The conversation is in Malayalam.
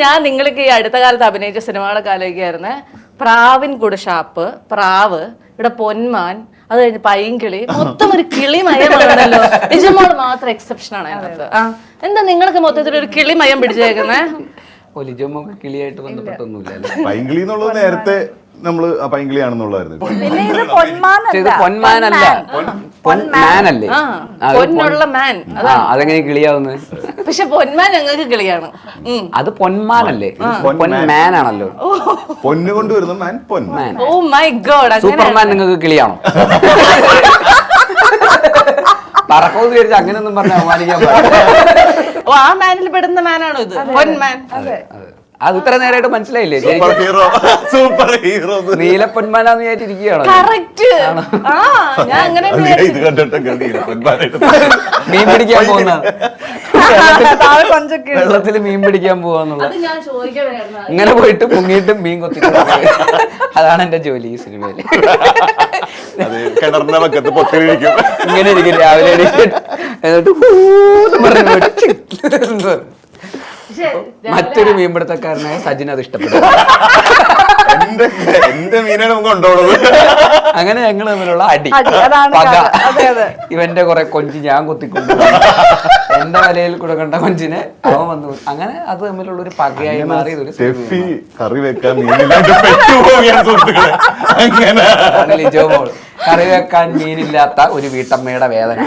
ഞാൻ നിങ്ങൾക്ക് ഈ അടുത്ത കാലത്ത് അഭിനയിച്ച സിനിമകളൊക്കെ ആലോചിക്കായിരുന്നേ. പ്രാവിൻ കൂടെ ഷാപ്പ്, പ്രാവ്, ഇവിടെ പൊന്മാൻ, അത് കഴിഞ്ഞ് പൈങ്കിളി, മൊത്തം ഒരു കിളിമയമാണല്ലോ. നിജമോൾ മാത്രം എക്സെപ്ഷൻ ആണ് അതിനകത്ത്. എന്താ നിങ്ങൾക്ക് മൊത്തത്തിൽ ഒരു കിളിമയം പിടിച്ചേക്കുന്നേ? കിളിയായിട്ട് ബന്ധപ്പെട്ടൊന്നുമില്ല. പൈങ്കിളി എന്നുള്ളത് നേരത്തെ നമ്മള് പൈങ്കിളിയാണെന്നുള്ളതായിരുന്നു. പൊന്മാനല്ല, പൊന്മാനല്ലേ? പൊന്നുള്ള മാൻ അതെങ്ങനെ കിളിയാവുന്നത്? പക്ഷെ പൊന്മാൻ ഞങ്ങൾക്ക് കിളിയാണ്. അത് പൊന്മാനല്ലേ? പൊന്മാനാണല്ലോ. പൊന്നു കൊണ്ടുവരുന്ന മാൻ പൊന്മാൻ. Oh my god. സൂപ്പർമാൻ നിങ്ങൾക്ക് കിളിയാണോ? പറക്കോന്ന് വിചാരിച്ച അങ്ങനെയൊന്നും പറഞ്ഞ അവമാനിക്കാൻ പാടില്ല. ഓ ആ മാനിൽ പെടുന്ന മാനാണോ ഇത്? പൊന്മാൻ. അത് ഇത്ര നേരമായിട്ട് മനസ്സിലായില്ലേ? സൂപ്പർ ഹീറോ നീലപ്പൊന്മാനാന്ന് വിചാരിച്ചിരിക്കുകയാണോ? ഇത് കണ്ടിട്ട് മീൻ പിടിക്കാൻ പോകുന്ന വെള്ളത്തിൽ മീൻ പിടിക്കാൻ പോവാന്നുള്ളത്. ഇങ്ങനെ പോയിട്ട് മുങ്ങിയിട്ടും മീൻ കൊത്തി. അതാണ് എന്റെ ജോലി ഈ സിനിമയില്. കിണറിന്റെ പക്കത്ത് പൊത്തിരിക്കും. ഇങ്ങനെ ഇരിക്കും രാവിലെ എന്നിട്ട് മറ്റൊരു മീൻപിടുത്തക്കാരനായ സജിൻ അത് ഇഷ്ടപ്പെട്ടു. എന്റെ മീനാണ് നമുക്ക് കൊണ്ടുപോകുന്നത്. അങ്ങനെ ഞങ്ങൾ തമ്മിലുള്ള അടി പക. ഇവന്റെ കുറെ കൊഞ്ചി ഞാൻ കുത്തിക്കൊണ്ടു, എന്റെ വലയിൽ കൂടെ കണ്ട കൊഞ്ചിനെ അവൻ വന്നു. അങ്ങനെ അത് തമ്മിലുള്ള ഒരു പകയായി മാറി. കറി വെക്കാൻ ലിജോ മോൾ കറി വെക്കാൻ മീനില്ലാത്ത ഒരു വീട്ടമ്മയുടെ വേദന.